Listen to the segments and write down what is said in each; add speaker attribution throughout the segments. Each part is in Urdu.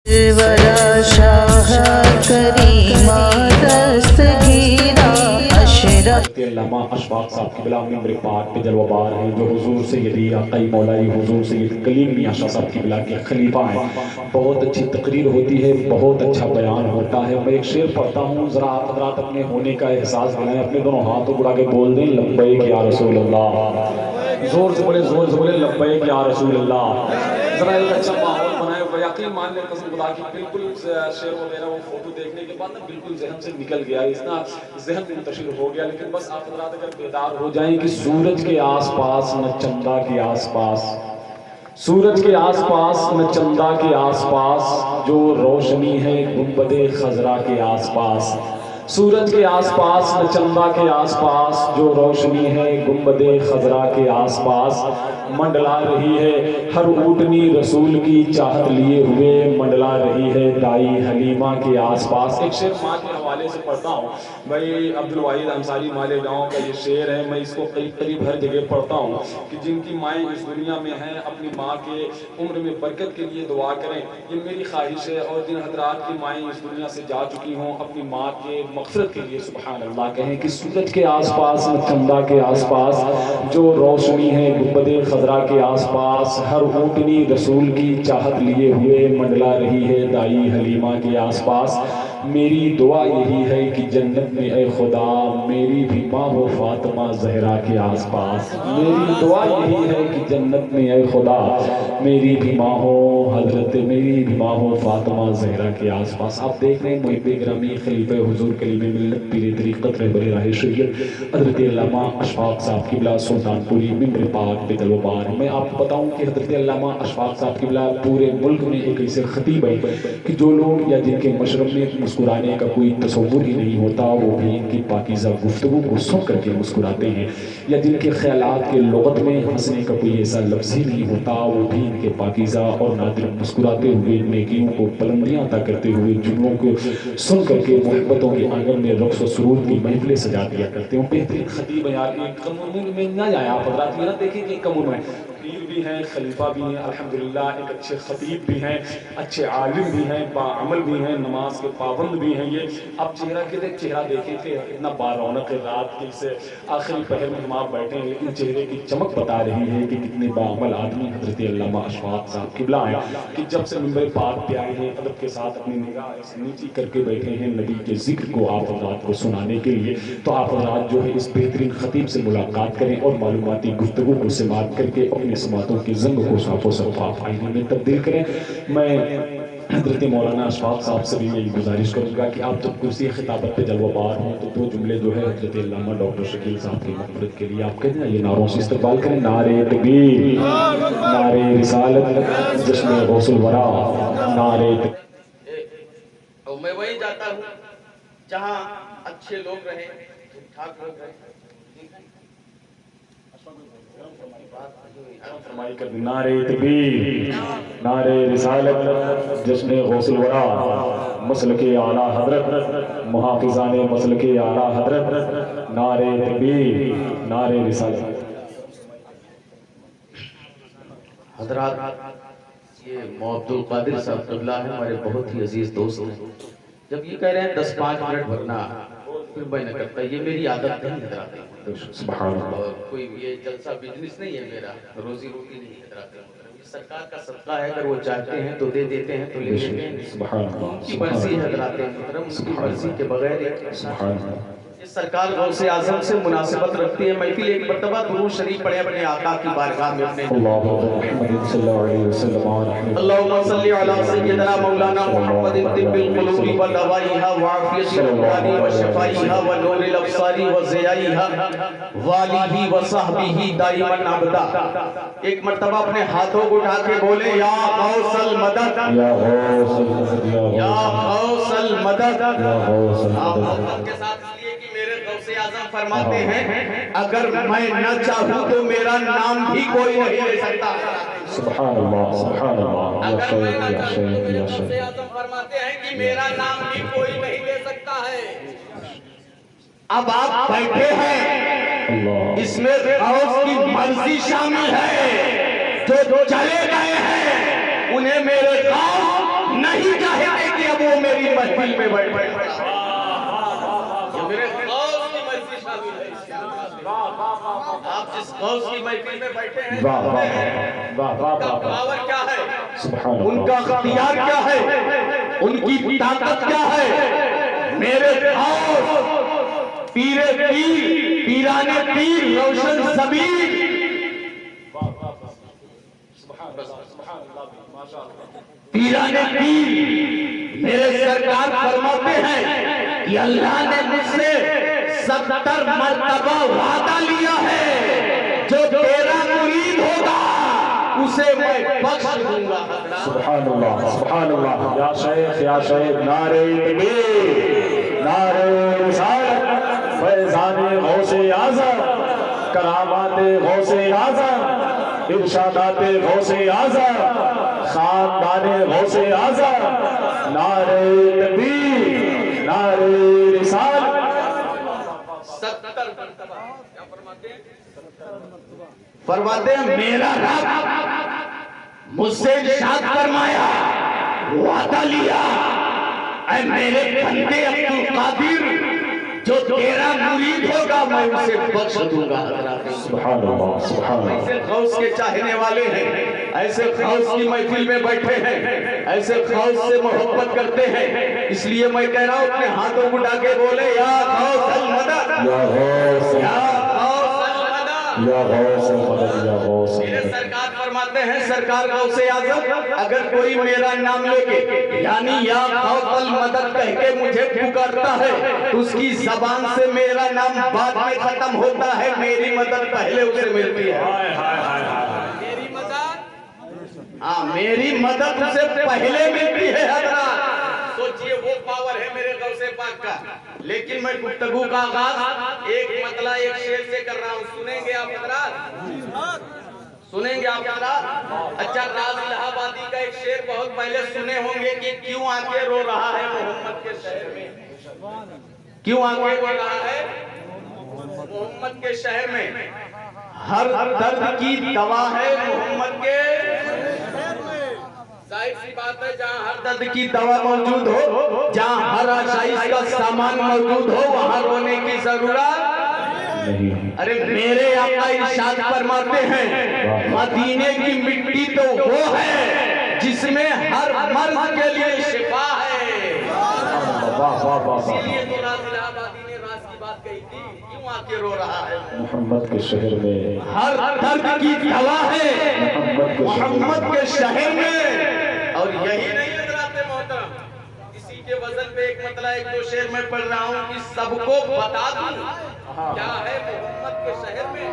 Speaker 1: ورا شاہ کریمہ دستگیرہ اشرف
Speaker 2: علامہ اشفاق صاحب قبلہ ممبر پاک پہ جلوہ بار ہیں، جو حضور سیدی آقائی مولائی حضور سید کلیم میاں شاہ صاحب قبلہ کے خلیفہ ہیں۔ بہت اچھی تقریر ہوتی ہے، بہت اچھا بیان ہوتا ہے۔ میں ایک شعر پڑھتا ہوں، ذرا آپ حضرات اپنے ہونے کا احساس دلائیں، اپنے دونوں ہاتھوں اڑا کے بول دیں لبیک یا رسول اللہ، زور سے بولے لبیک یا رسول اللہ۔ ذرا ایک اچھا ماحول بنائے، یقین مان لیں قسم خدا کی بالکل شعر وغیرہ وہ فوٹو دیکھنے کے بعد بالکل ذہن سے نکل گیا، اتنا ذہن منتشر ہو گیا، لیکن بس آپ حضرات اگر بیدار ہو جائیں کہ سورج کے آس پاس نہ چندہ کے آس پاس، سورج کے آس پاس نہ چندہ کے آس پاس، جو روشنی ہے گنبد خضرا کے آس پاس، سورج کے آس پاس نہ چندہ کے آس پاس، جو روشنی ہے گنبد خضرا کے آس پاس، منڈلا رہی ہے ہر اونٹنی رسول کی چاہت لیے ہوئے، منڈلا رہی ہے دائی حلیمہ کے آس پاس۔ ایک شعر ماں کے حوالے سے پڑھتا ہوں بھائی، عبدالواحد انصاری مالیگاؤں کا یہ شعر ہے، میں اس کو قریب ہر جگہ پڑھتا ہوں کہ جن کی مائیں اس دنیا میں ہیں اپنی ماں کے عمر میں برکت کے لیے دعا کریں، یہ میری خواہش ہے، اور جن حضرات کی مائیں اس دنیا سے جا چکی ہوں اپنی ماں کے مغفرت کے لیے سبحان اللہ کہیں کہ سورج کے آس پاس نہ چندہ کے آس پاس، جو روشنی ہے گنبد خضرا کے آس پاس، ہر اونٹنی رسول کی چاہت لیے ہوئے منڈلا رہی ہے دائی حلیمہ کے آس پاس۔ میری دعا یہی ہے کہ جنت میں اے خدا میری بھی ماں ہو فاطمہ زہرا کے آس پاس، میری دعا یہی ہے کہ جنت میں اے خدا میری بھی ماں ہو حضرت، میری بھی ماں ہو فاطمہ زہرا کے آس پاس۔ آپ دیکھ رہے ہیں محب گرامی خلیفہ حضور کلیم ملت پیر طریقت رہبر راہ شریعت حضرت علامہ اشفاق صاحب قبلہ سلطان پوری ممبر پاک پہ جلوہ بار۔ میں آپ کو بتاؤں کہ حضرت علامہ اشفاق صاحب قبلہ پورے ملک میں ایک ایسے خطیب ہے کہ جو لوگ یا جن کے مشرب میں مسکرانے کا کوئی تصور ہی نہیں ہوتا وہ بھی ان کی پاکیزہ گفتگو کو سن کر کے مسکراتے ہیں، یا جن کے خیالات کے لغت میں ہنسنے کا کوئی ایسا لفظ ہی نہیں ہوتا وہ بھی ان کے پاکیزہ اور نادر مسکراتے ہوئے نیکیوں کو بلندیاں عطا کرتے ہوئے جملوں کو سن کر کے محبتوں کے آنگن میں رقص و سرور کی محفلیں سجا دیا کرتے ہیں۔ بہترین خطیب ہے یار، ایک کم میں نہ جائیں آپ حضرات، یہ نہ دیکھیں کہ کم میں پیر بھی ہیں، خلیفہ بھی ہیں، الحمدللہ ایک اچھے خطیب بھی ہیں، اچھے عالم بھی ہیں، باعمل بھی ہیں، نماز کے پابند بھی ہیں۔ یہ اب چہرہ دیکھیں کہ اتنا بارونق رات کے سے آخری پہر میں ہم آپ بیٹھے ہیں، لیکن چہرے کی چمک بتا رہی ہے کہ کتنے باعمل آدمی حضرت علامہ اشفاق صاحب قبلہ ہیں کہ جب سے ممبر پاک پہ آئے ہیں ادب کے ساتھ اپنی نگاہ نیچی کر کے بیٹھے ہیں نبی کے ذکر کو آپ حضرات کو سنانے کے لیے۔ تو آپ حضرات جو ہے اس بہترین خطیب سے ملاقات کریں اور معلوماتی گفتگو کو سماعت کر کے اپنی سماعتوں کی زنگ کو صاف و شفاف آئینے میں تبدیل کریں۔ میں حضرت مولانا اشفاق صاحب سے بھی یہی گزارش کروں گا کہ آپ جب کرسی خطابت پہ جلوہ بار ہوں تو دو جملے جو ہے حضرت علامہ ڈاکٹر شکیل صاحب کی مغفرت کے لیے آپ کہتے ہیں، یہ نعروں سے استقبال کریں، نعرہ تکبیر، نعرہ رسالت، جشن غوث الورا، نعرہ
Speaker 3: اور میں وہی جاتا ہوں جہاں اچھے لوگ رہیں، ٹھیک ٹھاک لوگ رہیں۔
Speaker 2: نعرہ تکبیر، نعرہ رسالت، جشن غوث الورا، مسلک اعلیٰ حضرت، محافظان مسلک اعلیٰ حضرت، نعرہ تکبیر، نعرہ رسالت۔
Speaker 3: حضرات یہ مو عبدالقادر صاحب قبلہ ہیں، ہمارے بہت ہی عزیز دوست ہیں۔ جب یہ کہہ رہے ہیں 10-5 منٹ بھرنا پھر میں نہ کرتا، یہ میری عادت نہیں حضرات،
Speaker 2: سبحان اللہ،
Speaker 3: اور کوئی یہ جلسہ بزنس نہیں ہے میرا، روزی روٹی نہیں حضرات، یہ سرکار کا صدقہ ہے، اگر وہ چاہتے ہیں تو دے دیتے ہیں تو لے لیتے ہیں،
Speaker 2: سبحان اللہ،
Speaker 3: ان کی مرضی ہے حضرات محترم، ان کی مرضی کے بغیر
Speaker 2: سبحان اللہ۔
Speaker 3: یہ سرکار غوث اعظم سے مناسبت رکھتی ہے۔ محفل ایک مرتبہ درود شریف پڑھے اپنے آقا کی بارگاہ میں اپنے
Speaker 2: محمد صلی اللہ علیہ وسلم،
Speaker 3: اللہم صلی علی سیدنا مولانا محمد طب القلوب ودوائیہا وعافیت الابدان وشفائیہا ونور الابصار وضیائیہا والیہ وصحبہ دائما ابدا۔ ایک مرتبہ اپنے ہاتھوں کو اٹھا کے بولے یا غوث المدد،
Speaker 2: یا غوث المدد،
Speaker 3: یا غوث المدد۔
Speaker 2: یا غوث
Speaker 3: آپ
Speaker 2: المدد۔
Speaker 3: محبت کے ساتھ اس لیے کہ میرے غوث اعظم فرماتے ہیں اگر میں نہ چاہوں تو میرا نام بھی کوئی نہیں لے سکتا۔
Speaker 2: سبحان اللہ، سبحان اللہ، یا
Speaker 3: اگر میں
Speaker 2: شیخ،
Speaker 3: نہ
Speaker 2: یا
Speaker 3: چاہوں تو
Speaker 2: شیخ،
Speaker 3: میرے
Speaker 2: یا
Speaker 3: غوث
Speaker 2: شیخ۔
Speaker 3: اعظم فرماتے ہیں کہ میرا نام بھی کوئی نہیں لے سکتا ہے۔ اب آپ بیٹھے ہیں،
Speaker 2: اللہ،
Speaker 3: اس میں غوث کی مرضی شامل ہے، جو چلے گئے ہیں انہیں میرے غوث نہیں محفل میں بیٹھے ہیں، یہ میرے غوث کی محفل شامل ہے۔ آپ جس غوث کی محفل میں بیٹھے ہیں، ان کا پاور کیا ہے، ان کا اختیار کیا ہے، ان کی طاقت کیا ہے؟ میرے غوث پیر پیران پیر روشن ضمیر پیران پیر میرے سرکار فرماتے ہیں کہ اللہ نے مجھ سے 70 مرتبہ وعدہ لیا ہے، جو تیرا مرید ہوگا اسے میں بخش دوں گا۔
Speaker 2: سبحان اللہ، سبحان اللہ، یا شیخ نعرہ تکبیر، نعرہ رسالت، فیضان غوث اعظم، کرامات غوث اعظم، ارشادات غوث اعظم، خاندان غوث اعظم، نعرہ تکبیر، نعرہ رسالت۔
Speaker 3: 70 مرتبہ کیا فرماتے ہیں؟ فرماتے ہیں میرا رب مجھ سے ارشاد فرمایا، وعدہ لیا، اے میرے بندے عبدالقادر، جو تیرا مرید ہوگا میں اسے بخش دوں گا۔
Speaker 2: سبحان اللہ، سبحان اللہ۔
Speaker 3: ایسے غوث کے چاہنے والے ہیں، ایسے غوث کی محفل میں بیٹھے ہیں، ایسے غوث سے محبت کرتے ہیں، اس لیے میں کہہ رہا ہوں اپنے ہاتھوں کو اٹھا کے بولے یا غوث المدد،
Speaker 2: یا غوث،
Speaker 3: یا غوث المدد۔
Speaker 2: یا غوث المدد، یا غوث
Speaker 3: میرے
Speaker 2: المدد۔
Speaker 3: سرکار فرماتے ہیں، سرکار غوث اعظم اگر کوئی میرا نام لے کے یعنی یا غوث المدد کہہ کے مجھے پکارتا ہے تو اس کی زبان سے میرا نام بعد میں ختم ہوتا ہے، میری مدد پہلے اسے ملتی ہے۔ میری مدد، ہاں میری مدد اسے پہلے ملتی ہے حضرات۔ سوچئے وہ پاور ہے میرے غوث پاک کا۔ لیکن میں گفتگو کا آغاز ایک مطلع ایک شعر سے کر رہا ہوں، سنیں گے آپ حضرات؟ سنیں گے آپ حضرات؟ اچھا، راز الہ آبادی کا ایک شعر بہت پہلے سنے ہوں گے کہ کیوں آ کے رو رہا ہے محمد کے شہر میں، کیوں آ کے رو رہا ہے محمد کے شہر میں، ہر درد کی دوا ہے محمد کے شہر میں۔ ظاہر سی بات ہے، جہاں ہر درد کی دوا موجود ہو، جہاں ہر آسائش کا سامان موجود ہو، وہاں رونے کی ضرورت نہیں۔ ارے میرے آقا ارشاد فرماتے ہیں، مدینے کی مٹی تو وہ ہے جس میں ہر مرض کے لیے شفا ہے۔ اسی لیے تو راز الہ آبادی نے راز کی بات کہی تھی، کیوں آ کے رو رہا ہے
Speaker 2: محمد کے شہر میں،
Speaker 3: ہر درد کی دوا ہے محمد کے شہر میں۔ اور یہی نہیں حضرات محترم، اسی کے وزن پہ ایک مطلع ایک دو شعر میں پڑھ رہا ہوں کہ سب کو بتا دوں کیا ہے محمد کے شہر میں،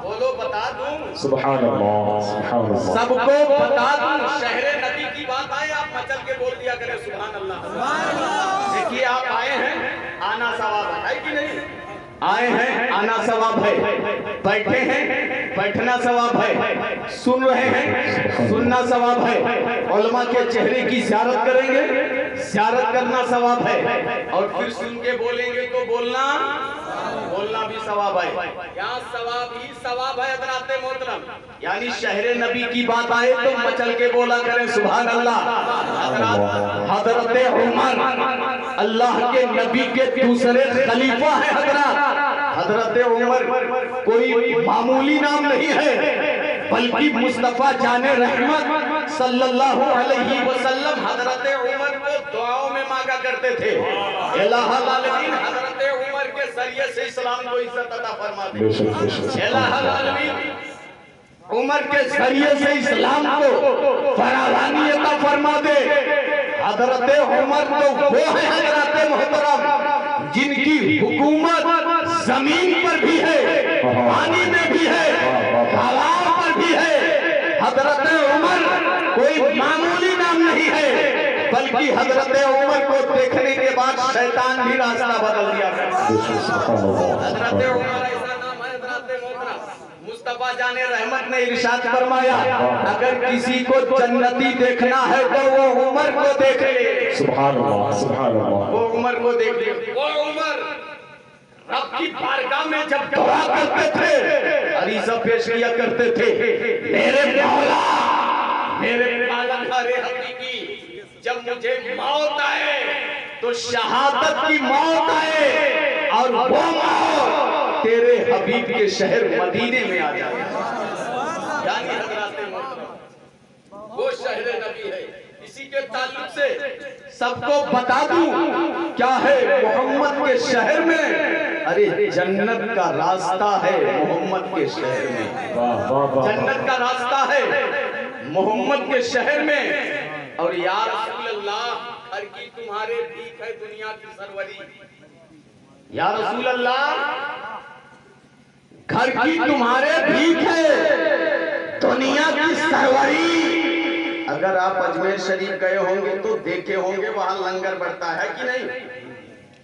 Speaker 3: بولو بتا دوں،
Speaker 2: سبحان اللہ، سبحان اللہ۔
Speaker 3: سب کو بتا دوں، شہر نبی کی بات آئے آپ مچل کے بول دیا کریں سبحان اللہ۔ دیکھیے آپ آئے ہیں، آنا ثواب ہے کہ نہیں؟ آئے ہیں، آنا ثواب ہے، بیٹھے ہیں، بیٹھنا ثواب ہے، سن رہے ہیں، سننا ثواب ہے، علماء کے چہرے کی زیارت کریں گے، زیارت کرنا ثواب ہے، اور پھر سن کے بولیں گے تو بولنا بھی ثواب ہے۔ یہاں ثواب ہی ثواب ہے حضرات محترم، یعنی شہر نبی کی بات آئے تو مچل کے بولا کریں سبحان اللہ۔ حضرت عمر اللہ کے نبی کے دوسرے خلیفہ ہیں حضرات۔ حضرت عمر کوئی معمولی نام نہیں ہے، بلکہ مصطفیٰ جان رحمت صلی اللہ علیہ وسلم حضرت عمر کو دعاؤں میں مانگا کرتے تھے، الہ العالمین حضرت عمر کے ذریعے سے اسلام کو عزت عطا فرما دے، الہ العالمین عمر کے ذریعے سے اسلام کو فراوانی عطا فرما دے۔ حضرت عمر تو وہ ہے حضرت محترم جن کی حکومت زمین پر بھی ہے، پانی میں بھی ہے، ہوا پر بھی ہے۔ حضرت عمر کوئی معمولی نام نہیں ہے، بلکہ حضرت عمر کو دیکھنے کے بعد شیطان بھی راستہ بدل دیا کرتا۔ حضرت عمر ایسا نام ہے حضرت محترم، مصطفیٰ جان رحمت نے ارشاد فرمایا اگر کسی کو جنتی دیکھنا ہے تو وہ عمر کو دیکھ لے۔
Speaker 2: سبحان اللہ، سبحان اللہ۔
Speaker 3: وہ عمر کو دیکھ لے۔ وہ عمر رب کی بارگاہ میں جب دعا کرتے تھے، عریضہ پیش کیا کرتے تھے، میرے مولا، میرے پالنہار حقیقی، جب جب مجھے موت آئے تو شہادت کی موت آئے اور وہ موت تیرے حبیب کے شہر مدینے میں آ جائے. یعنی حضرات محترم وہ شہر نبی ہے. اسی کے تعلق سے سب کو بتا دوں کیا ہے محمد کے شہر میں. ارے جنت کا راستہ ہے محمد کے شہر میں. جنت کا راستہ ہے محمد کے شہر میں. اور یا رسول اللہ گھر کی تمہارے بھیک ہے دنیا کی سروری. یا رسول اللہ گھر کی تمہارے بھیک ہے دنیا کی سروری. اگر آپ اجمیر شریف گئے ہوں گے تو دیکھے ہوں گے وہاں لنگر بڑھتا ہے کہ نہیں.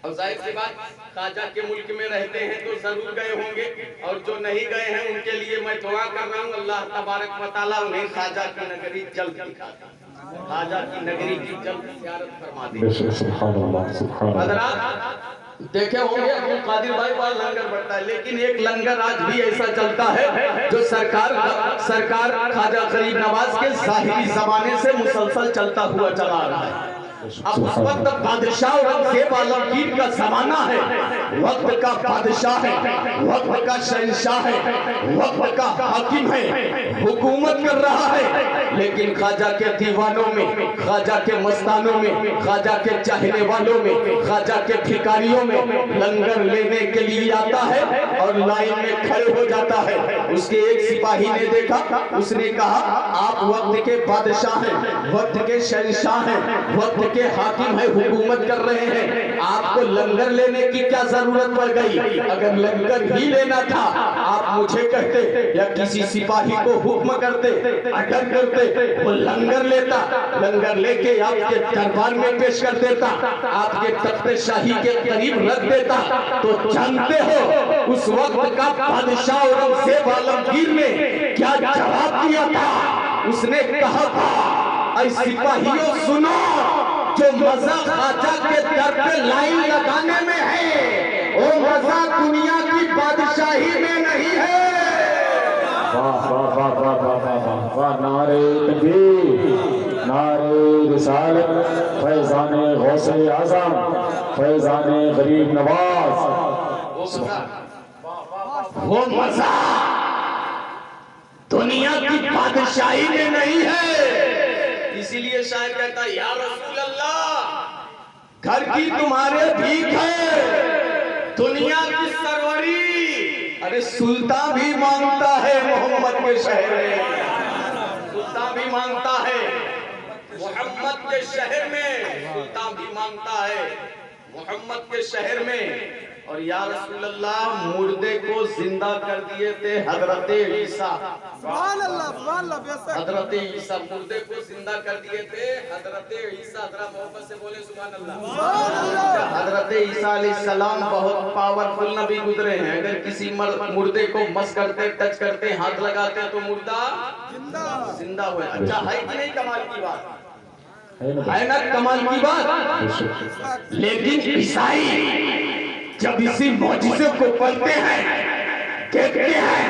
Speaker 3: اور ظاہر سی بات خواجہ کے ملک میں رہتے ہیں تو ضرور گئے ہوں گے. اور جو نہیں گئے ہیں ان کے لیے میں دعا کر رہا ہوں اللہ تبارک و تعالیٰ انہیں خواجہ کی نگری جلد دکھا دے. خواجہ کی نگری کی جلد زیارت فرما دے.
Speaker 2: سبحان اللہ سبحان اللہ.
Speaker 3: حضرات دیکھے ہوں گے عبد القادر بھائی وہاں لنگر بڑھتا ہے. لیکن ایک لنگر آج بھی ایسا چلتا ہے جو سرکار خواجہ غریب نواز کے ظاہری زمانے سے مسلسل چلتا ہوا چلا رہا ہے. اب اس وقت بادشاہ اورنگزیب عالمگیر کا زمانہ ہے. وقت کا بادشاہ ہے, وقت کا شہنشاہ ہے, وقت کا حاکم ہے, حکومت کر رہا ہے. لیکن خواجہ کے دیوانوں میں, خواجہ کے مستانوں میں, خواجہ کے چاہنے والوں میں, خواجہ کے بھکاریوں میں لنگر لینے کے لیے آتا ہے اور لائن میں کھڑے ہو جاتا ہے. اس کے ایک سپاہی نے دیکھا, اس نے کہا آپ وقت کے بادشاہ ہیں, وقت کے شہنشاہ ہیں, وقت کے حاکم ہیں, حکومت کر رہے ہیں, آپ کو لنگر لینے کی کیا ضرورت پڑ گئی؟ اگر لنگر ہی لینا تھا آپ مجھے کہتے یا کسی سپاہی کو حکم کرتے, آرڈر کرتے, وہ لنگر لیتا, لنگر لے کے آپ کے دربار میں پیش کر دیتا, آپ کے تخت شاہی کے قریب رکھ دیتا. تو جانتے ہو اس وقت کا بادشاہ اورنگزیب عالمگیر نے کیا جواب دیا تھا؟ اس نے کہا تھا اے سپاہیوں سنو, جو مزہ خواجہ کے در پہ لائن لگانے میں ہے وہ مزہ دنیا کی بادشاہی میں نہیں ہے.
Speaker 2: واہ واہ واہ واہ واہ واہ واہ واہ. نعرے تکبیر, نعرے رسالت, فیضان غوث اعظم, فیضان غریب نواز.
Speaker 3: وہ مزہ دنیا کی بادشاہی میں نہیں ہے. اسی لیے شاعر کہتا ہے یا رسول اللہ گھر کی تمہارے بھیک ہے دنیا کی سروری. ارے سلطان بھی مانگتا ہے محمد کے شہر میں, سلطان بھی مانگتا ہے محمد کے شہر میں, سلطان بھی مانگتا ہے محمد کے شہر میں. اور یا رسول اللہ مردے کو زندہ کر دیے تھے حضرت عیسیٰ. حضرت عیسیٰ مردے کو زندہ کر دیے تھے حضرت عیسیٰ. ذرا محبت سے بولے سبحان اللہ. حضرت عیسیٰ علیہ السلام بہت پاورفل نبی گزرے ہیں. اگر کسی مردے کو مس کرتے, ٹچ کرتے, ہاتھ لگاتے تو مردہ زندہ ہوئے. اچھا ہے کہ نہیں کمال کی بات؟ ہے نا کمال کی بات. لیکن عیسائی جب اسی معجزے کو پڑھتے ہیں, کہتے ہیں,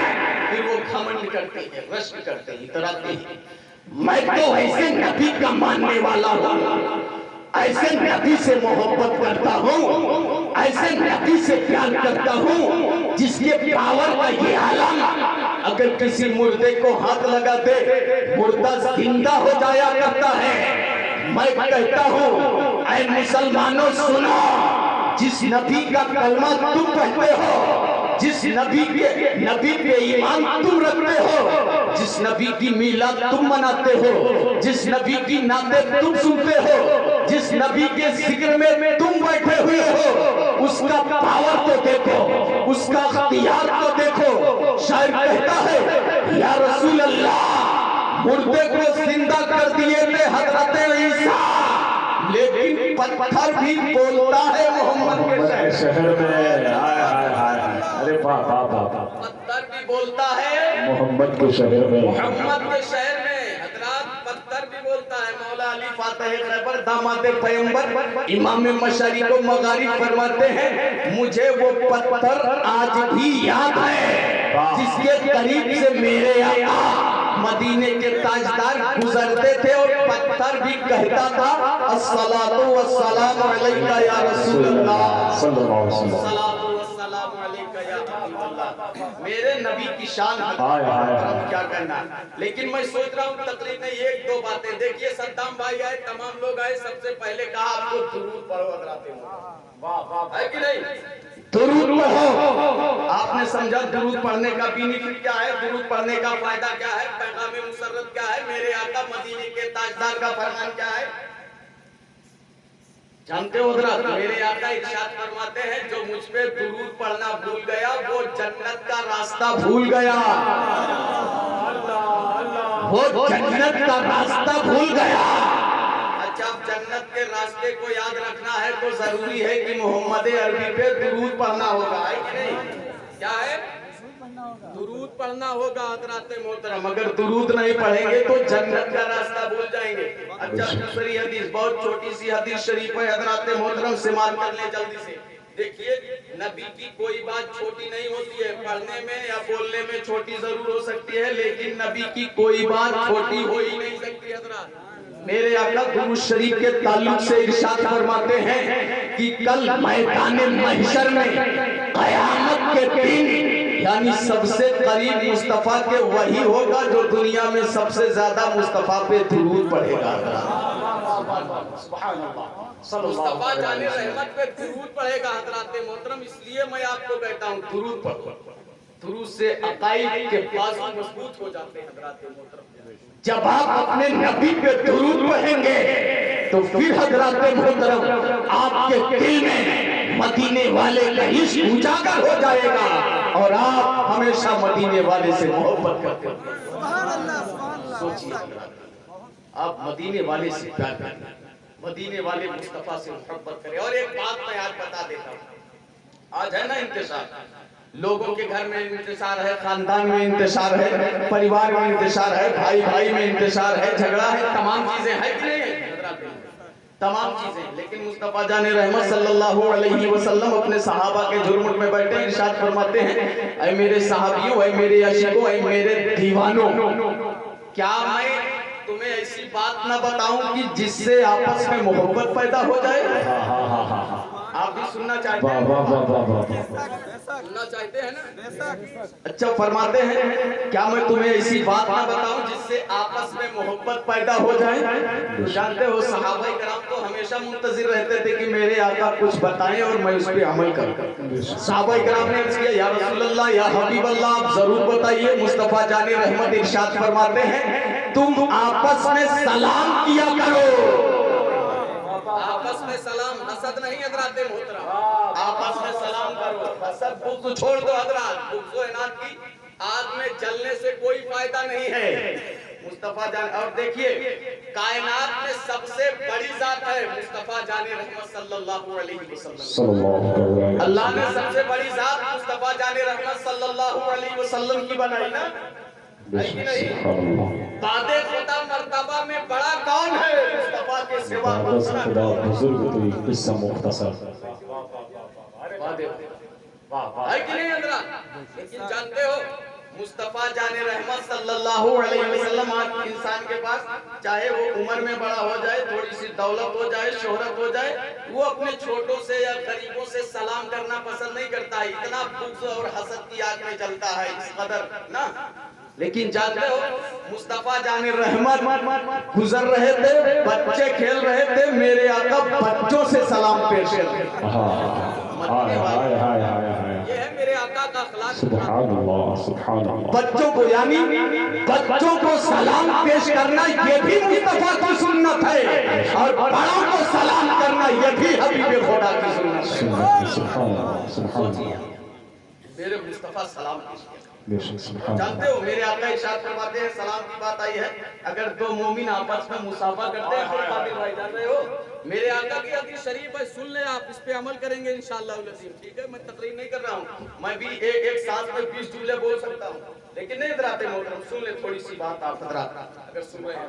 Speaker 3: پھر وہ گھمنڈ کرتے ہیں, رشک کرتے ہیں, اتراتے ہیں میں تو ایسے نبی کا ماننے والا ہوں, ایسے نبی سے محبت کرتا ہوں, ایسے نبی سے پیار کرتا ہوں جس کے پاور کا یہ عالم اگر کسی مردے کو ہاتھ لگا دے مردہ زندہ ہو جایا کرتا ہے. میں کہتا ہوں اے مسلمانوں سنو, جس نبی کا کلمہ تم پڑھتے ہو, جس نبی پہ ایمان تم رکھتے ہو, جس نبی کی میلاد تم مناتے ہو, جس نبی کی نعتیں تم سنتے ہو, جس نبی کے ذکر میں تم بیٹھے ہوئے ہو, اس کا پاور تو دیکھو, اس کا اختیار تو دیکھو. شاعر کہتا ہے یا رسول اللہ مردے کو زندہ کر دیے تھے حضرت عیسیٰ, لیکن پتھر بھی بولتا ہے محمد کے
Speaker 2: شہر میں. ارے واہ واہ واہ.
Speaker 3: پتھر بھی بولتا ہے
Speaker 2: محمد کے شہر میں,
Speaker 3: محمد کے شہر میں. حضرات پتھر بھی بولتا ہے. مولا علی فاتح خیبر داماد پیغمبر امام مشرق و مغرب فرماتے ہیں مجھے وہ پتھر آج بھی یاد ہے جس کے قریب سے میرے آقا مدینے کے تاجدار گزرتے تھے اور پتھر بھی کہتا تھا الصلاۃ والسلام علیکہ یا رسول اللہ،
Speaker 2: صلی اللہ علیہ وسلم،
Speaker 3: الصلاۃ والسلام علیکہ یا حبیب اللہ۔ میرے نبی کی شان ہے، کیا کرنا ہے۔ لیکن میں سوچ رہا ہوں تقریر میں ایک دو باتیں، دیکھیے صدام بھائی آئے، تمام لوگ آئے، سب سے پہلے کہا آپ کو درود پڑھو حضرات محترم، ہے کہ نہیں؟ درود پڑھو۔ آپ نے سمجھا درود پڑھنے کا بینیفٹ کیا ہے، درود پڑھنے کا فائدہ کیا ہے، پیغام مسرت کیا ہے، میرے آقا مدینے کے تاجدار کا فرمان کیا ہے؟ جانتے ہو حضرات، میرے آقا ارشاد فرماتے ہیں جو مجھ پہ درود پڑھنا بھول گیا وہ جنت کا راستہ بھول گیا، وہ جنت کا راستہ بھول گیا۔ اچھا، اب جنت کے راستے کو یاد رکھنا ہے تو ضروری ہے کہ محمد عربی پہ درود پڑھنا ہوگا، ہے کہ نہیں؟ کیا ہے؟ درود پڑھنا ہوگا حضرات محترم، اگر درود نہیں پڑھیں گے تو جنت کا راستہ بھول جائیں گے۔ اچھا، دوسری حدیث، بہت چھوٹی سی حدیث شریف ہے حضرات محترم، سماعت کر لیں جلدی سے۔ دیکھیے نبی کی کوئی بات چھوٹی نہیں ہوتی ہے، پڑھنے میں یا بولنے میں چھوٹی ضرور ہو سکتی ہے، لیکن نبی کی کوئی بات چھوٹی ہو ہی نہیں سکتی حضرات۔ میرے آقا درود شریف کے تعلق سے ارشاد فرماتے ہیں کہ کل میدان محشر میں قیامت کے دن یعنی سب سے قریب مصطفیٰ کے وہی ہوگا جو دنیا میں سب سے زیادہ مصطفیٰ پہ درود پڑھے گا۔ مصطفیٰ جان رحمت پہ درود پڑھے گا حضرات محترم، اس لیے میں آپ کو کہتا ہوں درود پڑھو، درود سے عقائد کے بازو مضبوط ہو جاتے ہیں حضرات محترم۔ جب آپ اپنے نبی پہ درود پڑھیں گے تو پھر حضرات محترم آپ کے دل میں مدینے والے کا عشق اجاگر ہو جائے گا اور آپ ہمیشہ مدینے والے سے محبت کرتے ہیں۔ سوچیے آپ مدینے والے سے پیار کریں، مدینے والے مصطفیٰ سے محبت کریں۔ اور ایک بات میں آج بتا دیتا ہوں، آج ہے نا انتشار، لوگوں کے گھر میں انتشار ہے، خاندان میں انتشار ہے، پریوار میں انتشار ہے، بھائی بھائی میں انتشار ہے، جھگڑا ہے، تمام چیزیں ہیں کہ نہیں ہیں؟ تمام چیزیں، لیکن مصطفیٰ جان رحمت صلی اللہ علیہ وسلم اپنے صحابہ کے جھرمٹ میں بیٹھے ارشاد فرماتے ہیں اے میرے صحابیوں، اے میرے عاشقوں، اے میرے دیوانوں، کیا میں تمہیں ایسی بات نہ بتاؤں کہ جس سے آپس میں محبت پیدا ہو جائے؟ آپ بھی سننا چاہتے ہیں؟ سننا چاہتے ہیں نا؟ اچھا، فرماتے ہیں کیا میں تمہیں ایسی بات نہ بتاؤں جس سے آپس میں محبت پیدا ہو جائے؟ جانتے ہو صحابہ کرام تو ہمیشہ منتظر رہتے تھے کہ میرے آقا کچھ بتائیں اور میں اس پہ عمل کروں۔ صحابہ کرام نے عرض کیا یا رسول اللہ، یا حبیب اللہ، آپ ضرور بتائیے۔ مصطفیٰ جان رحمت ارشاد فرماتے ہیں تم آپس میں سلام کیا کرو۔ آپس میں سلام، حسد نہیں حضرات محترم، آپس میں سلام کرو، حسد بغض چھوڑ دو حضرات، بغض و عناد کی آگ میں جلنے سے کوئی فائدہ نہیں ہے۔ مصطفیٰ جان، اور دیکھیے کائنات میں سب سے بڑی ذات ہے مصطفیٰ جان رحمت صلی اللہ علیہ وسلم۔ اللہ نے سب سے بڑی ذات مصطفیٰ جان رحمت صلی اللہ علیہ وسلم کی بنائی نا، ہے کہ نہیں؟ بعد خدا مرتبہ میں بڑا کون ہے مصطفیٰ کے سوا؟
Speaker 2: خدا بزرگ تو ایک قصہ مختصر
Speaker 3: ہے کہ نہیں حضرات؟ لیکن جانتے ہو مصطفیٰ جان رحمت صلی اللہ علیہ وسلم آج انسان کے پاس چاہے وہ عمر میں بڑا ہو جائے، تھوڑی سی دولت ہو جائے، شہرت ہو جائے، وہ اپنے چھوٹوں سے یا غریبوں سے سلام کرنا پسند نہیں کرتا ہے، اتنا بغض اور حسد کی آگ میں جلتا ہے اس قدر نا۔ لیکن جانتے ہو مصطفیٰ جان رحمت گزر رہے تھے، بچے کھیل رہے تھے، میرے آقا بچوں سے سلام پیش کرتے ہیں۔ یہ ہے میرے آقا کا اخلاق۔
Speaker 2: سبحان اللہ، سبحان اللہ۔
Speaker 3: بچوں کو یعنی بچوں کو سلام پیش کرنا یہ بھی مصطفیٰ کی سنت ہے، اور بڑوں کو سلام کرنا یہ بھی حبیب خدا کی سنت ہے۔
Speaker 2: سبحان اللہ، سبحان اللہ۔
Speaker 3: میرے مصطفیٰ سلام پیش کرتے ہیں۔ جانتے ہو میرے آقا ارشاد فرماتے ہیں، سلام کی بات آئی ہے، اگر دو مومن آپس میں مصافحہ کرتے ہیں تو قادر بھائی جان رہے ہو، میرے آقا کی حدیث شریف ہے، سن لیں آپ، اس پہ عمل کریں گے انشاءاللہ العظیم، ٹھیک ہے؟ میں تقریر نہیں کر رہا ہوں، میں بھی ایک سانس میں 20 جملے بول سکتا ہوں، لیکن نہیں حضرات محترم، سن لیں تھوڑی سی بات آپ حضرات اگر سن رہے ہیں۔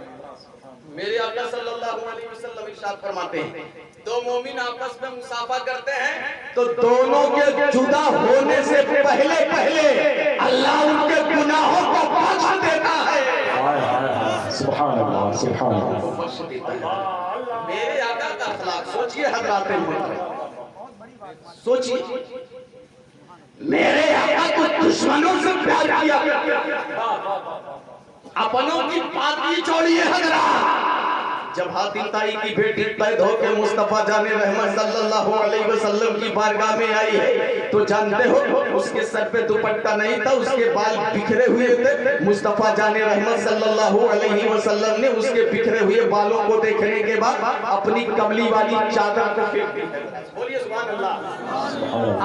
Speaker 3: میرے آقا صلی اللہ علیہ وسلم ارشاد فرماتے ہیں دو مومن آپس میں مصافحہ کرتے ہیں تو دونوں کے جدا ہونے سے پہلے اللہ ان کے گناہوں کو بخش دیتا ہے۔
Speaker 2: سبحان اللہ سبحان اللہ.
Speaker 3: بخش دیتا ہے. میرے آقا کا اخلاق سوچئے حضرات محترم، سوچئے میرے آقا کو دشمنوں سے پیار کیا، اپنوں کی پاکی چھوڑیے حضرات. جب حاتم طائی کی بیٹی قید ہو کے مصطفیٰ جان رحمت صلی اللہ علیہ وسلم کی بارگاہ میں آئی ہے تو جانتے ہو اس کے سر پہ دوپٹہ نہیں تھا، اس کے بال بکھرے ہوئے تھے. مصطفیٰ جان رحمت صلی اللہ علیہ وسلم نے اس کے بکھرے ہوئے بالوں کو دیکھنے کے بعد اپنی کملی والی چادر کو پھینک دی. بولیے سبحان اللہ.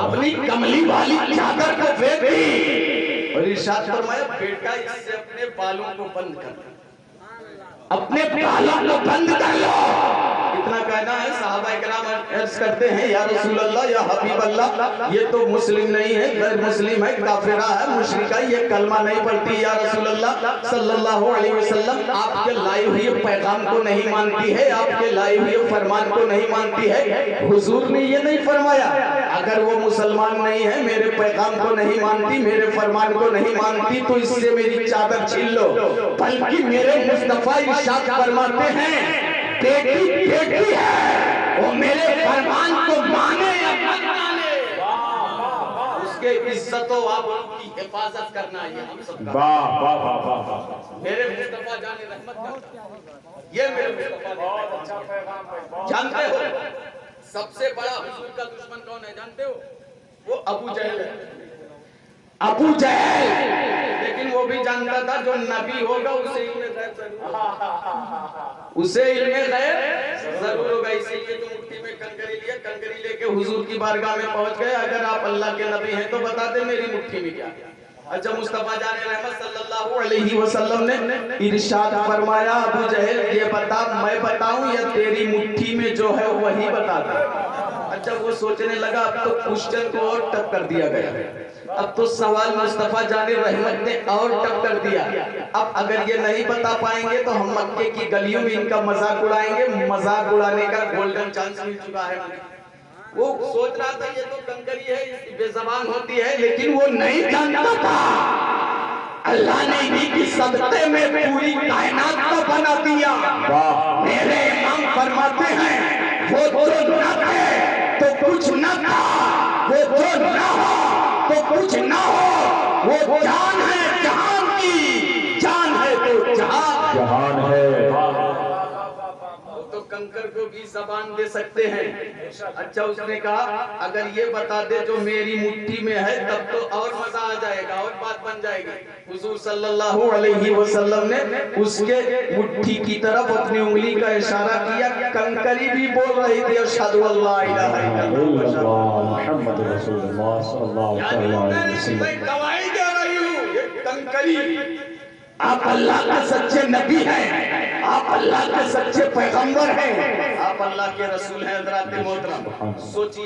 Speaker 3: اپنی کملی والی چادر کو پھینک دی اور ارشاد فرمایا بیٹا اس سے اپنے بالوں کو بند کر، اپنے بالوں کو بند کر لو. اتنا کہنا ہے. صحابہ کرام عرض کرتے ہیں یا رسول اللہ یا حبیب اللہ یہ تو مسلم نہیں ہے، غیر مسلم ہے، کافرہ ہے، مشرکہ، یہ کلمہ نہیں پڑھتی. یا رسول اللہ صلی اللہ علیہ وسلم آپ کے لائے ہوئے پیغام کو نہیں مانتی ہے، آپ کے لائے ہوئے فرمان کو نہیں مانتی ہے. حضور نے یہ نہیں فرمایا اگر وہ مسلمان نہیں ہے، میرے پیغام کو نہیں مانتی، میرے فرمان کو نہیں مانتی تو اس سے میری چادر چھین لو. بلکہ میرے مصطفیٰ ارشاد فرماتے ہیں بیٹی بیٹی ہے، وہ میرے فرمان کو مانے یا مت مانے، اس کے عزت و آبرو کی حفاظت کرنا یہ ہم سب کا. میرے مصطفیٰ جان رحمت کا یہ میرے مصطفیٰ جانتے ہو سب سے بڑا حضور کا دشمن کون ہے جانتے ہو؟ وہ ابو جہل ہے. ابو جہل لیکن وہ بھی جانتا تھا جو نبی ہوگا اسے علم غیب ضرور ہوگا، اسے علم غیب ضرور ہوگا. اسی لیے تو مٹھی میں کنکری لیا، کنکری لے کے حضور کی بارگاہ میں پہنچ گئے. اگر آپ اللہ کے نبی ہیں تو بتا دیں میری مٹھی میں کیا. اچھا مصطفیٰ جان رحمت صلی اللہ علیہ وسلم نے ارشاد فرمایا ابو جہل یہ بتا میں بتاؤں یا تیری مٹھی میں جو ہے وہی بتا دے. اچھا وہ سوچنے لگا اب تو کوشچن کو اور ٹپ کر دیا گیا، اب تو سوال مصطفیٰ جان رحمت نے اور ٹپ کر دیا. اب اگر یہ نہیں بتا پائیں گے تو ہم مکے کی گلیوں میں ان کا مذاق اڑائیں گے. مذاق اڑانے کا گولڈن چانس مل چکا ہے. وہ سوچ رہا تھا یہ تو کنکری ہے، بے زبان ہوتی ہے، لیکن وہ نہیں جانتا تھا اللہ نے انہی کی صدقے میں پوری کائنات کو بنا دیا. میرے امام فرماتے ہیں وہ جو نہ تھے تو کچھ نہ تھا، وہ جو نہ ہو تو کچھ نہ ہو. وہ جان ہے جہان کی، جان ہے تو جہان ہے. تو کنکر کو بھی زبان دے سکتے ہیں. اچھا اس نے کہا اگر یہ بتا دے جو میری مٹھی میں ہے تب تو اور مزہ آ جائے گا اور بات بن جائے گی. حضور صلی اللہ علیہ وسلم نے اس کے مٹھی کی طرف اپنی انگلی کا اشارہ کیا. کنکری بھی بول رہی تھی اشہد اللہ الہ الا اللہ
Speaker 2: محمد رسول اللہ صلی اللہ علیہ وسلم.
Speaker 3: میں گواہی دے رہی ہوں یہ کنکری آپ اللہ کے سچے نبی ہیں، آپ اللہ کے سچے پیغمبر ہیں، آپ اللہ کے رسول ہیں. حضرات محترم سوچئے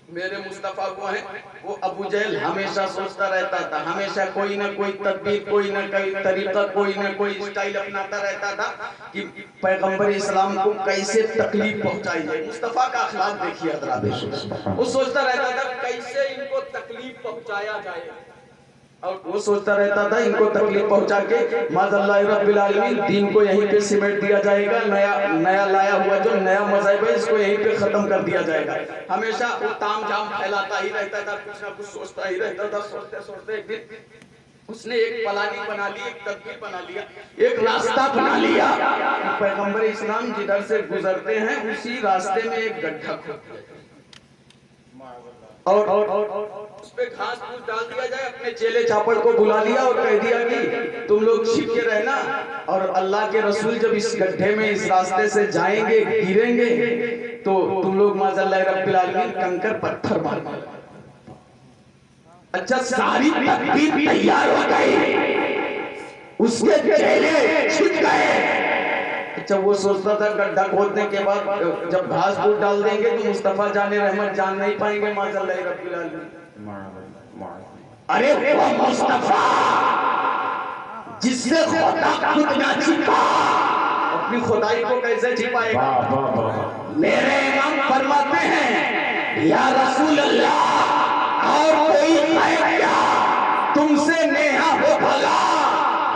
Speaker 3: میرے مصطفیٰ کو ہیں وہ ابو جہل ہمیشہ سوچتا رہتا تھا، ہمیشہ کوئی نہ کوئی تدبیر، کوئی نہ کوئی طریقہ، کوئی نہ کوئی اسٹائل اپناتا رہتا تھا کہ پیغمبر اسلام کو کیسے تکلیف پہنچائی جائے. مصطفیٰ کا اخلاق دیکھیے حضرات. وہ سوچتا رہتا تھا کیسے ان کو تکلیف پہنچایا جائے، اور وہ سوچتا رہتا تھا ان کو تکلیف پہنچا کے معاذ اللہ رب العالمین دین کو یہیں پہ سمیٹ دیا جائے گا. نیا لایا ہوا جو نیا مذہب ہے اس کو یہیں پہ ختم کر دیا جائے گا. ہمیشہ وہ تام جام پھیلاتا ہی رہتا تھا، کچھ نہ کچھ سوچتا ہی رہتا تھا. سوچتے سوچتے ایک دن اس نے ایک پلاننگ بنا لی، ایک تدبیر بنا لیا، ایک راستہ بنا لیا. پیغمبر اسلام جدھر سے گزرتے ہیں اسی راستے میں ایک گڈھا کھود دیا اور اس پہ گھاس پھوس ڈال دیا جائے. اپنے چیلے چاپڑ کو بلا لیا اور کہہ دیا کہ تم لوگ چھپ کے رہنا، اور اللہ کے رسول جب اس گڈھے میں اس راستے سے جائیں گے گریں گے تو تم لوگ معاذ اللہ رب العالمین کنکر پتھر مارنا. اچھا ساری تدبیر تیار ہو گئی، اس کے چیلے چھپ گئے. اچھا وہ سوچتا تھا گڈھا کھودنے کے بعد جب گھاس پھوس ڈال دیں گے تو مصطفیٰ جان رحمت جان نہیں پائیں گے معاذ اللہ رب العالمین. ارے وہ مصطفیٰ جس سے خدا خود نہ چھپا اپنی خدائی کو کیسے چھپائے گا. میرے امام فرماتے ہیں یا رسول اللہ اور کوئی کہے کیا تم سے نیہا ہو بھلا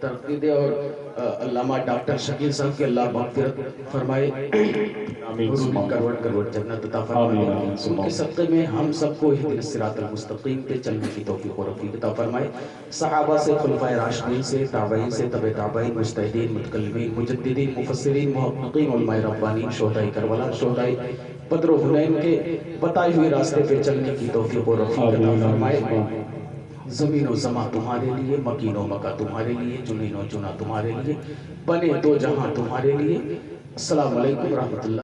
Speaker 3: ترقی دے اور علامہ ڈاکٹر شکیل صاحب کے اللہ مغفرت فرمائے، روحی کروڑ جنت عطا فرمائے، ان کے صدقے میں ہم سب کو اہدنا الصراط المستقیم پہ چلنے کی توفیق و رفیق عطا فرمائے، صحابہ سے، خلفائے راشدین سے، تابعین سے، تبع تابعین، مجتہدین، متکلمین، مجددین، مفسرین، محققین، علماء ربانین، شہداء کربلا، شہداء بدر و حنین کے بتائے ہوئے راستے پہ چلنے کی توفیق و رفیق عطا فرمائے۔ زمین و زماں تمہارے لیے، مکین و مکہ تمہارے لیے، جنین و جنا تمہارے لیے، بنے دو جہاں تمہارے لیے۔ السلام علیکم ورحمۃ اللہ۔